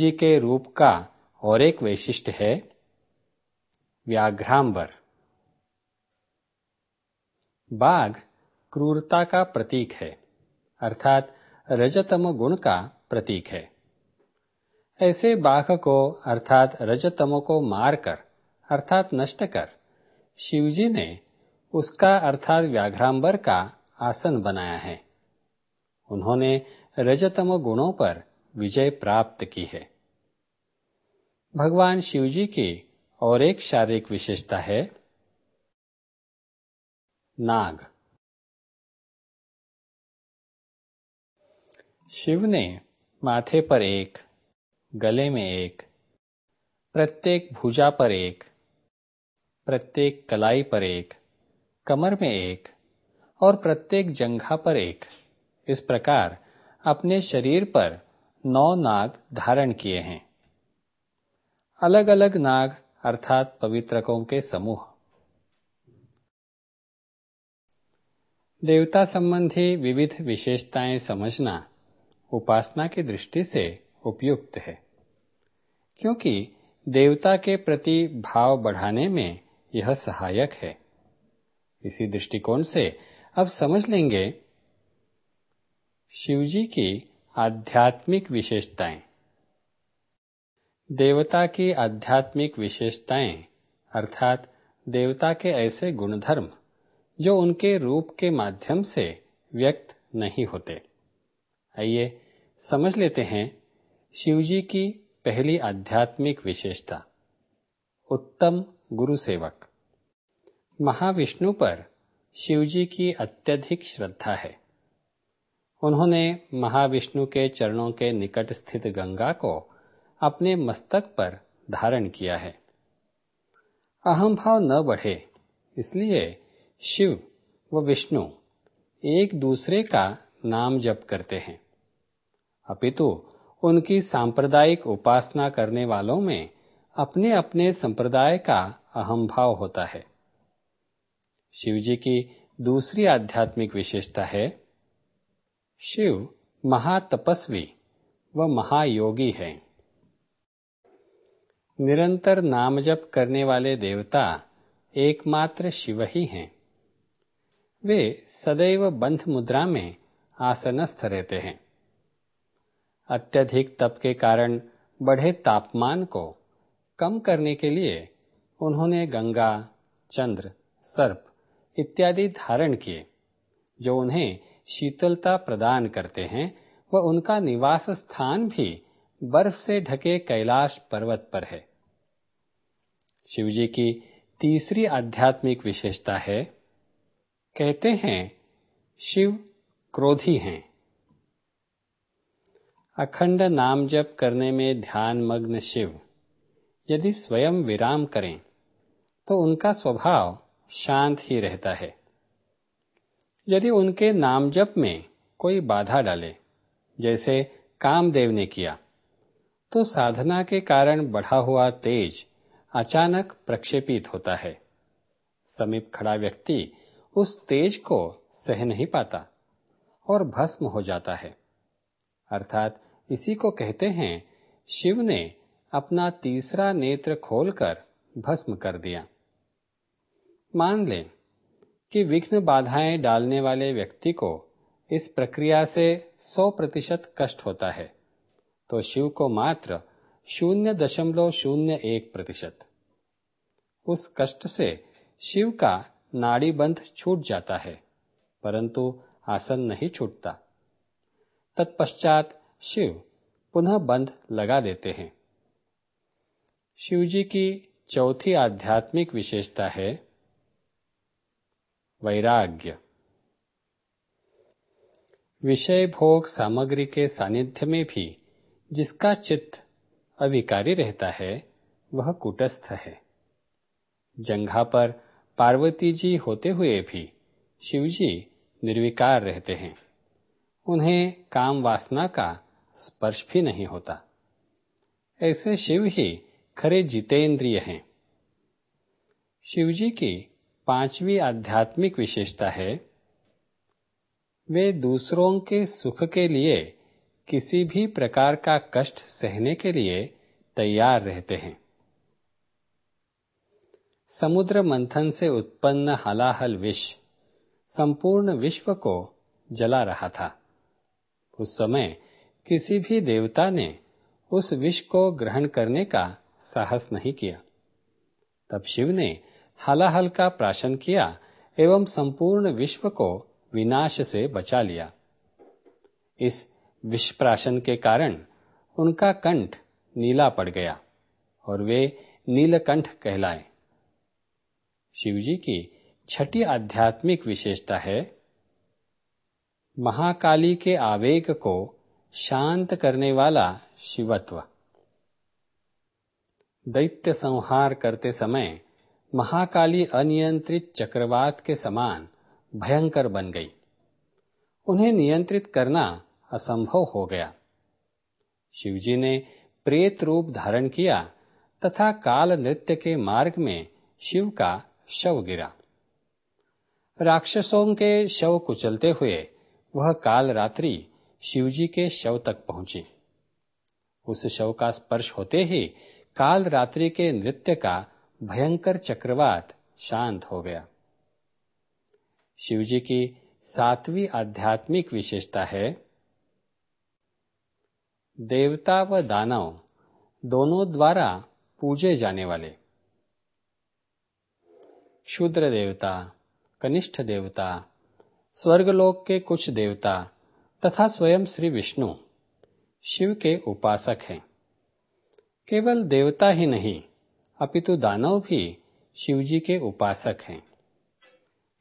जी के रूप का और एक वैशिष्ट्य है व्याघ्रांबर। बाघ क्रूरता का प्रतीक है, अर्थात रजतम गुण का प्रतीक है। ऐसे बाघ को अर्थात रजतमो को मारकर अर्थात नष्ट कर शिवजी ने उसका अर्थात व्याघ्रांबर का आसन बनाया है। उन्होंने रजतम गुणों पर विजय प्राप्त की है। भगवान शिवजी की और एक शारीरिक विशेषता है नाग। शिव ने माथे पर एक, गले में एक, प्रत्येक भुजा पर एक, प्रत्येक कलाई पर एक, कमर में एक और प्रत्येक जंघा पर एक, इस प्रकार अपने शरीर पर 9 नाग धारण किए हैं। अलग अलग नाग अर्थात पवित्रकों के समूह। देवता संबंधी विविध विशेषताएं समझना उपासना की दृष्टि से उपयुक्त है, क्योंकि देवता के प्रति भाव बढ़ाने में यह सहायक है। इसी दृष्टिकोण से अब समझ लेंगे शिवजी की आध्यात्मिक विशेषताएं। देवता की आध्यात्मिक विशेषताएं अर्थात देवता के ऐसे गुणधर्म जो उनके रूप के माध्यम से व्यक्त नहीं होते। आइए समझ लेते हैं शिवजी की पहली आध्यात्मिक विशेषता, उत्तम गुरु सेवक। महाविष्णु पर शिवजी की अत्यधिक श्रद्धा है। उन्होंने महाविष्णु के चरणों के निकट स्थित गंगा को अपने मस्तक पर धारण किया है। अहम भाव न बढ़े, इसलिए शिव व विष्णु एक दूसरे का नाम जप करते हैं, अपितु उनकी सांप्रदायिक उपासना करने वालों में अपने अपने संप्रदाय का अहम भाव होता है। शिवजी की दूसरी आध्यात्मिक विशेषता है शिव महातपस्वी व महायोगी है। निरंतर नाम जप करने वाले देवता एकमात्र शिव ही हैं। वे सदैव बंध मुद्रा में आसनस्थ रहते हैं। अत्यधिक तप के कारण बढ़े तापमान को कम करने के लिए उन्होंने गंगा, चंद्र, सर्प इत्यादि धारण किए, जो उन्हें शीतलता प्रदान करते हैं व उनका निवास स्थान भी बर्फ से ढके कैलाश पर्वत पर है। शिवजी की तीसरी आध्यात्मिक विशेषता है, कहते हैं शिव क्रोधी हैं। अखंड नाम जप करने में ध्यान मग्न शिव यदि स्वयं विराम करें तो उनका स्वभाव शांत ही रहता है। यदि उनके नाम जप में कोई बाधा डाले, जैसे कामदेव ने किया, तो साधना के कारण बढ़ा हुआ तेज अचानक प्रक्षेपित होता है। समीप खड़ा व्यक्ति उस तेज को सह नहीं पाता और भस्म हो जाता है। अर्थात इसी को कहते हैं शिव ने अपना तीसरा नेत्र खोलकर भस्म कर दिया। मान लें कि विघ्न बाधाएं डालने वाले व्यक्ति को इस प्रक्रिया से 100% कष्ट होता है, तो शिव को मात्र 0.01%। उस कष्ट से शिव का नाड़ी बंध छूट जाता है, परंतु आसन नहीं छूटता। तत्पश्चात शिव पुनः बंध लगा देते हैं। शिवजी की चौथी आध्यात्मिक विशेषता है वैराग्य। विषय भोग सामग्री के सानिध्य में भी जिसका चित्त अविकारी रहता है, वह कूटस्थ है। जंघा पर पार्वती जी होते हुए भी शिवजी निर्विकार रहते हैं। उन्हें काम वासना का स्पर्श भी नहीं होता। ऐसे शिव ही खरे जितेंद्रिय हैं। शिवजी की पांचवी आध्यात्मिक विशेषता है वे दूसरों के सुख के लिए किसी भी प्रकार का कष्ट सहने के लिए तैयार रहते हैं। समुद्र मंथन से उत्पन्न हलाहल विष संपूर्ण विश्व को जला रहा था। उस समय किसी भी देवता ने उस विष को ग्रहण करने का साहस नहीं किया। तब शिव ने हलाहल का प्राशन किया एवं संपूर्ण विश्व को विनाश से बचा लिया। इस विष प्राशन के कारण उनका कंठ नीला पड़ गया और वे नीलकंठ कहलाए। शिवजी की छठी आध्यात्मिक विशेषता है महाकाली के आवेग को शांत करने वाला शिवत्व। दैत्य संहार करते समय महाकाली अनियंत्रित चक्रवात के समान भयंकर बन गई। उन्हें नियंत्रित करना असंभव हो गया। शिवजी ने प्रेत रूप धारण किया तथा काल नृत्य के मार्ग में शिव का शव गिरा। राक्षसों के शव कुचलते हुए वह काल रात्रि शिवजी के शव तक पहुंची। उस शव का स्पर्श होते ही काल रात्रि के नृत्य का भयंकर चक्रवात शांत हो गया। शिवजी की सातवीं आध्यात्मिक विशेषता है देवता व दानव दोनों द्वारा पूजे जाने वाले। क्षुद्र देवता, कनिष्ठ देवता, स्वर्गलोक के कुछ देवता तथा स्वयं श्री विष्णु शिव के उपासक हैं। केवल देवता ही नहीं अपितु दानव भी शिवजी के उपासक हैं।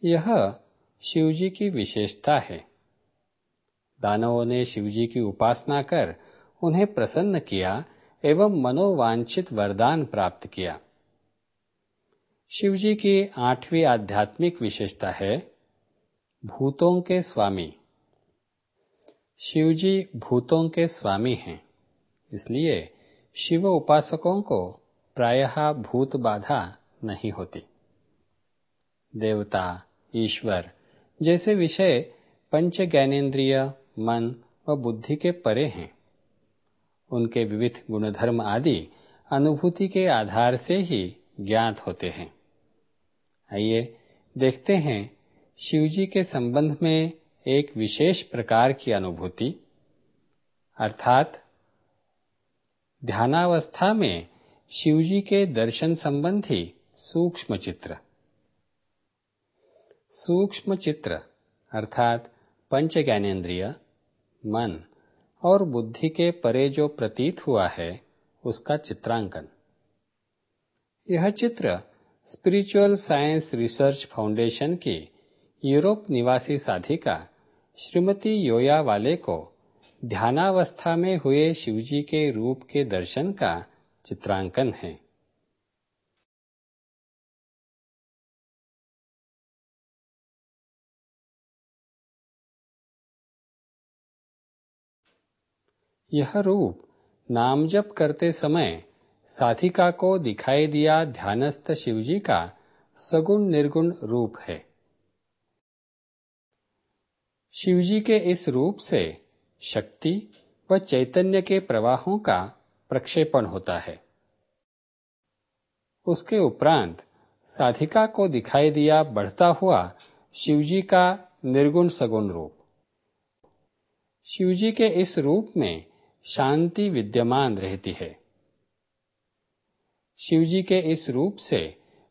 यह शिवजी की विशेषता है। दानवों ने शिवजी की उपासना कर उन्हें प्रसन्न किया एवं मनोवांछित वरदान प्राप्त किया। शिवजी की आठवीं आध्यात्मिक विशेषता है भूतों के स्वामी। शिवजी भूतों के स्वामी हैं, इसलिए शिव उपासकों को प्रायः भूत बाधा नहीं होती। देवता, ईश्वर जैसे विषय पंच ज्ञानेन्द्रिय, मन व बुद्धि के परे हैं। उनके विविध गुणधर्म आदि अनुभूति के आधार से ही ज्ञात होते हैं। आइए देखते हैं शिवजी के संबंध में एक विशेष प्रकार की अनुभूति, अर्थात ध्यानावस्था में शिवजी के दर्शन संबंधी सूक्ष्म चित्र। सूक्ष्म चित्र अर्थात पंच ज्ञानेन्द्रिय, मन और बुद्धि के परे जो प्रतीत हुआ है उसका चित्रांकन। यह चित्र स्पिरिचुअल साइंस रिसर्च फाउंडेशन की यूरोप निवासी साधिका श्रीमती योया वाले को ध्यानावस्था में हुए शिवजी के रूप के दर्शन का चित्रांकन है। यह रूप नाम जप करते समय साधिका को दिखाई दिया ध्यानस्थ शिवजी का सगुण निर्गुण रूप है। शिवजी के इस रूप से शक्ति व चैतन्य के प्रवाहों का प्रक्षेपण होता है। उसके उपरांत साधिका को दिखाई दिया बढ़ता हुआ शिवजी का निर्गुण सगुण रूप। शिवजी के इस रूप में शांति विद्यमान रहती है। शिवजी के इस रूप से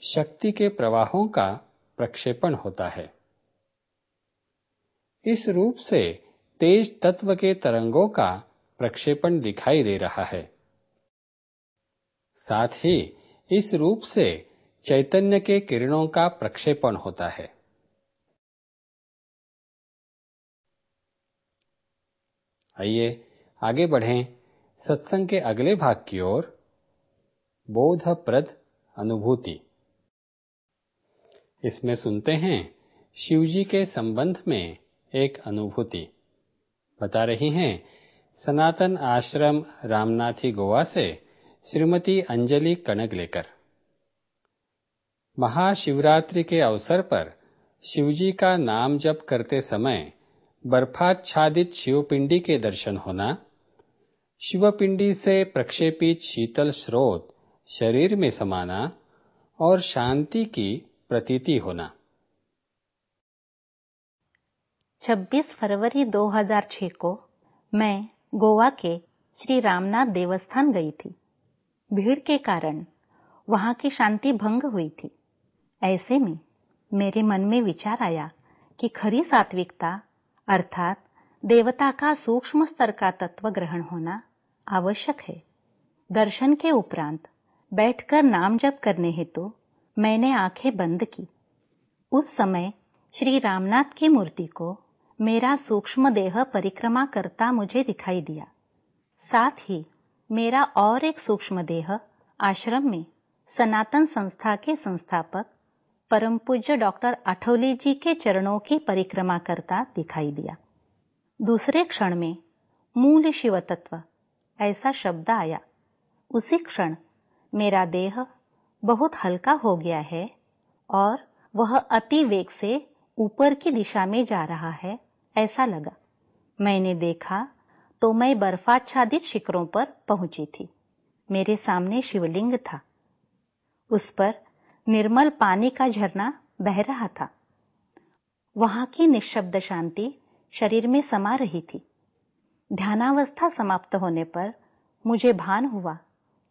शक्ति के प्रवाहों का प्रक्षेपण होता है। इस रूप से तेज तत्व के तरंगों का प्रक्षेपण दिखाई दे रहा है। साथ ही इस रूप से चैतन्य के किरणों का प्रक्षेपण होता है। आइए आगे बढ़ें सत्संग के अगले भाग की ओर, बोधप्रद अनुभूति। इसमें सुनते हैं शिवजी के संबंध में एक अनुभूति। बता रही हैं सनातन आश्रम रामनाथी गोवा से श्रीमती अंजलि कनक लेकर। महाशिवरात्रि के अवसर पर शिवजी का नाम जप करते समय बर्फाच्छादित शिवपिंडी के दर्शन होना, शिवपिंडी से प्रक्षेपित शीतल स्रोत शरीर में समाना और शांति की प्रतीति होना। 26 फरवरी 2006 को मैं गोवा के श्री रामनाथ देवस्थान गई थी। भीड़ के कारण वहां की शांति भंग हुई थी। ऐसे में मेरे मन में विचार आया कि खरी सात्विकता अर्थात देवता का सूक्ष्म स्तर का तत्व ग्रहण होना आवश्यक है। दर्शन के उपरांत बैठकर नाम जप करने हेतु मैंने आंखें बंद की। उस समय श्री रामनाथ की मूर्ति को मेरा सूक्ष्म देह परिक्रमा करता मुझे दिखाई दिया। साथ ही मेरा और एक सूक्ष्म देह आश्रम में सनातन संस्था के संस्थापक परम पूज्य डॉक्टर आठवले जी के चरणों की परिक्रमा करता दिखाई दिया। दूसरे क्षण में मूल शिव तत्व ऐसा शब्द आया। उसी क्षण मेरा देह बहुत हल्का हो गया है और वह अति वेग से ऊपर की दिशा में जा रहा है ऐसा लगा। मैंने देखा तो मैं बर्फाच्छादित शिखरों पर पहुंची थी। मेरे सामने शिवलिंग था। उस पर निर्मल पानी का झरना बह रहा था। वहां की निश्शब्द शांति शरीर में समा रही थी। ध्यानावस्था समाप्त होने पर मुझे भान हुआ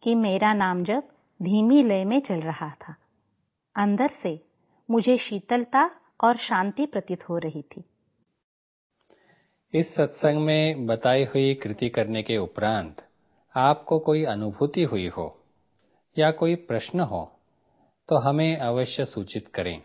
कि मेरा नाम जप धीमी लय में चल रहा था। अंदर से मुझे शीतलता और शांति प्रतीत हो रही थी। इस सत्संग में बताई हुई कृति करने के उपरांत आपको कोई अनुभूति हुई हो या कोई प्रश्न हो तो हमें अवश्य सूचित करें।